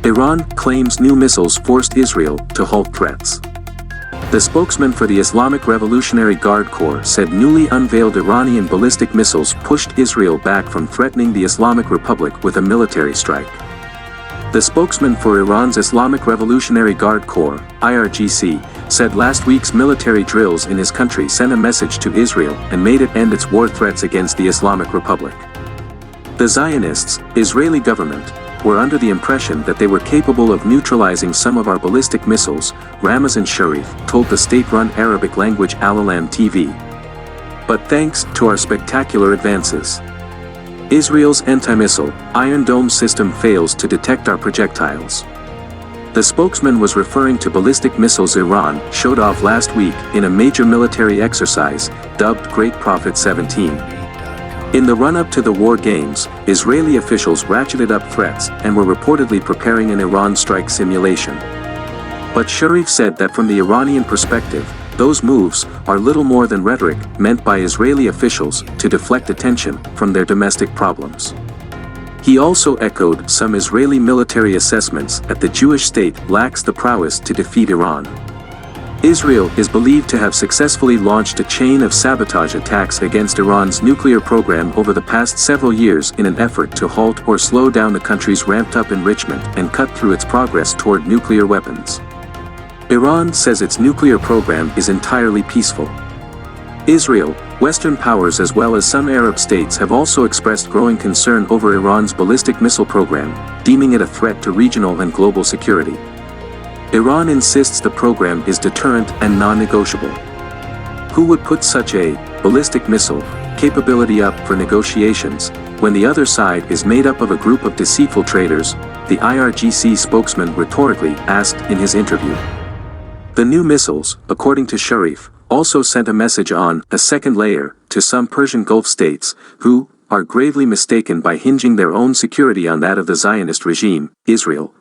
Iran claims new missiles forced Israel to halt threats. The spokesman for the Islamic Revolutionary Guard Corps said newly unveiled Iranian ballistic missiles pushed Israel back from threatening the Islamic Republic with a military strike. The spokesman for Iran's Islamic Revolutionary Guard Corps, IRGC, said last week's military drills in his country sent a message to Israel and made it end its war threats against the Islamic Republic. The Zionists, Israeli government, were under the impression that they were capable of neutralizing some of our ballistic missiles, Ramazan Sharif told the state-run Arabic-language Al-Alam TV. But thanks to our spectacular advances, Israel's anti-missile, Iron Dome system fails to detect our projectiles. The spokesman was referring to ballistic missiles Iran showed off last week in a major military exercise, dubbed Great Prophet 17. In the run-up to the war games, Israeli officials ratcheted up threats and were reportedly preparing an Iran strike simulation. But Sharif said that from the Iranian perspective, those moves are little more than rhetoric meant by Israeli officials to deflect attention from their domestic problems. He also echoed some Israeli military assessments that the Jewish state lacks the prowess to defeat Iran. Israel is believed to have successfully launched a chain of sabotage attacks against Iran's nuclear program over the past several years in an effort to halt or slow down the country's ramped-up enrichment and cut through its progress toward nuclear weapons. Iran says its nuclear program is entirely peaceful. Israel, Western powers as well as some Arab states have also expressed growing concern over Iran's ballistic missile program, deeming it a threat to regional and global security. Iran insists the program is deterrent and non-negotiable. Who would put such a ballistic missile capability up for negotiations when the other side is made up of a group of deceitful traitors? The IRGC spokesman rhetorically asked in his interview. The new missiles, according to Sharif, also sent a message on a second layer to some Persian Gulf states who are gravely mistaken by hinging their own security on that of the Zionist regime, Israel,